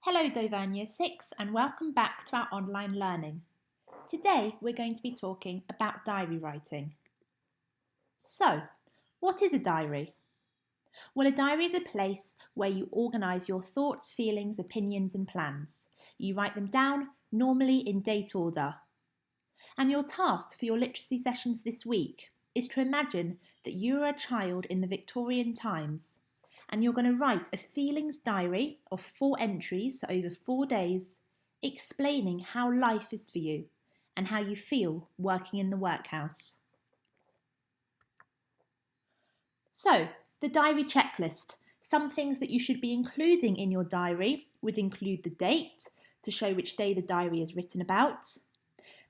Hello Dovan Year 6 and welcome back to our online learning. Today we're going to be talking about diary writing. So, what is a diary? Well, a diary is a place where you organise your thoughts, feelings, opinions and plans. You write them down, normally in date order. And your task for your literacy sessions this week is to imagine that you are a child in the Victorian times and you're going to write a feelings diary of 4 entries over 4 days, explaining how life is for you and how you feel working in the workhouse. So, the diary checklist. Some things that you should be including in your diary would include the date to show which day the diary is written about.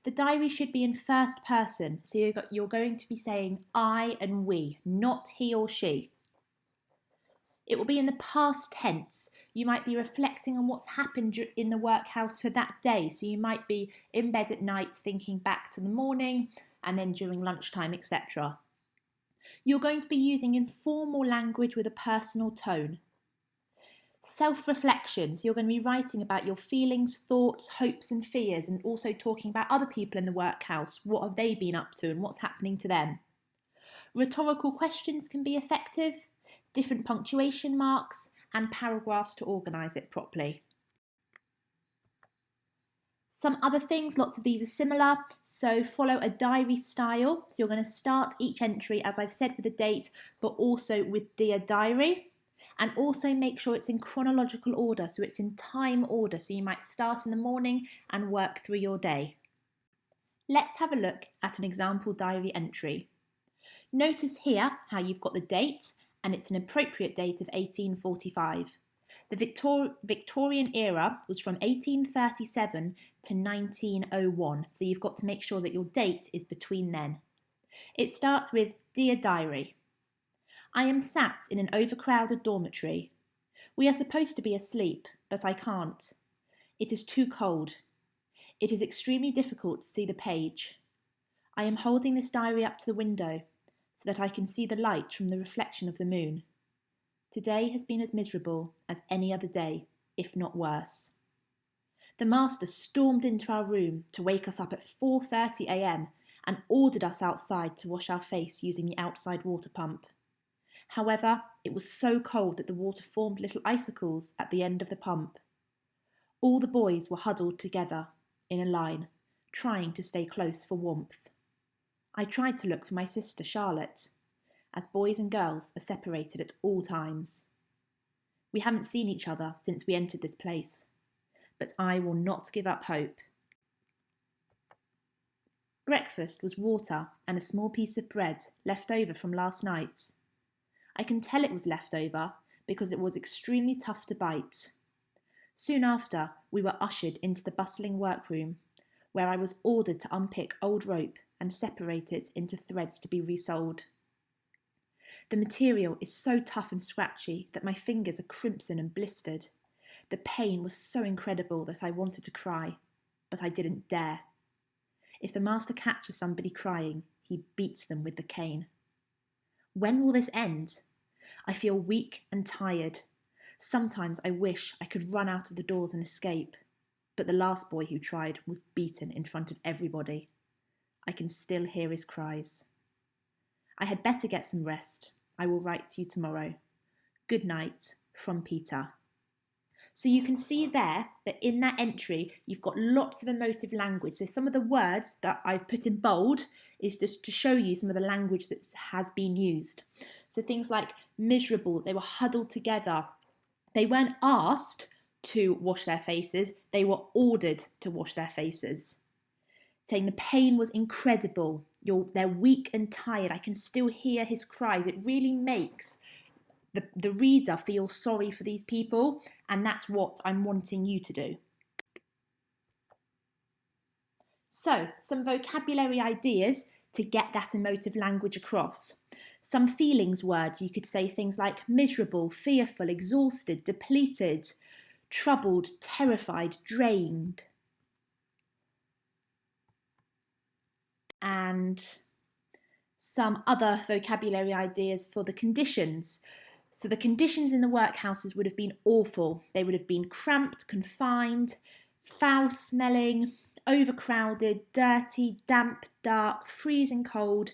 The diary should be in first person, so you're going to be saying I and we, not he or she. It will be in the past tense. You might be reflecting on what's happened in the workhouse for that day. So you might be in bed at night thinking back to the morning and then during lunchtime, etc. You're going to be using informal language with a personal tone. Self-reflection, so you're going to be writing about your feelings, thoughts, hopes and fears and also talking about other people in the workhouse. What have they been up to and what's happening to them? Rhetorical questions can be effective, different punctuation marks and paragraphs to organise it properly. Some other things, lots of these are similar, so follow a diary style. So you're going to start each entry, as I've said, with a date, but also with Dear Diary. And also make sure it's in chronological order, so it's in time order. So you might start in the morning and work through your day. Let's have a look at an example diary entry. Notice here how you've got the date, and it's an appropriate date of 1845. The Victorian era was from 1837 to 1901, so you've got to make sure that your date is between then. It starts with Dear Diary. I am sat in an overcrowded dormitory. We are supposed to be asleep, but I can't. It is too cold. It is extremely difficult to see the page. I am holding this diary up to the window so that I can see the light from the reflection of the moon. Today has been as miserable as any other day, if not worse. The master stormed into our room to wake us up at 4:30 a.m. and ordered us outside to wash our face using the outside water pump. However, it was so cold that the water formed little icicles at the end of the pump. All the boys were huddled together in a line, trying to stay close for warmth. I tried to look for my sister Charlotte, as boys and girls are separated at all times. We haven't seen each other since we entered this place, but I will not give up hope. Breakfast was water and a small piece of bread left over from last night. I can tell it was left over because it was extremely tough to bite. Soon after, we were ushered into the bustling workroom, where I was ordered to unpick old rope and separate it into threads to be resold. The material is so tough and scratchy that my fingers are crimson and blistered. The pain was so incredible that I wanted to cry, but I didn't dare. If the master catches somebody crying, he beats them with the cane. When will this end? I feel weak and tired. Sometimes I wish I could run out of the doors and escape, but the last boy who tried was beaten in front of everybody. I can still hear his cries. I had better get some rest. I will write to you tomorrow. Good night, from Peter. So you can see there that in that entry, you've got lots of emotive language. So some of the words that I've put in bold is just to show you some of the language that has been used. So things like miserable, they were huddled together. They weren't asked to wash their faces, they were ordered to wash their faces. Saying the pain was incredible. They're weak and tired. I can still hear his cries. It really makes the reader feel sorry for these people, and that's what I'm wanting you to do. So, some vocabulary ideas to get that emotive language across. Some feelings words, you could say things like miserable, fearful, exhausted, depleted, troubled, terrified, drained. And some other vocabulary ideas for the conditions. So the conditions in the workhouses would have been awful. They would have been cramped, confined, foul-smelling, overcrowded, dirty, damp, dark, freezing cold,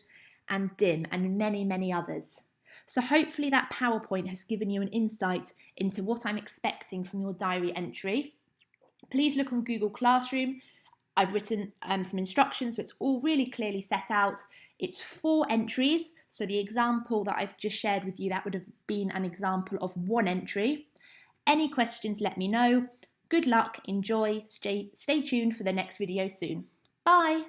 and dim, and many, many others. So hopefully that PowerPoint has given you an insight into what I'm expecting from your diary entry. Please look on Google Classroom. I've written some instructions, so it's all really clearly set out. It's 4 entries, so the example that I've just shared with you, that would have been an example of 1 entry. Any questions, let me know. Good luck, enjoy, stay tuned for the next video soon. Bye!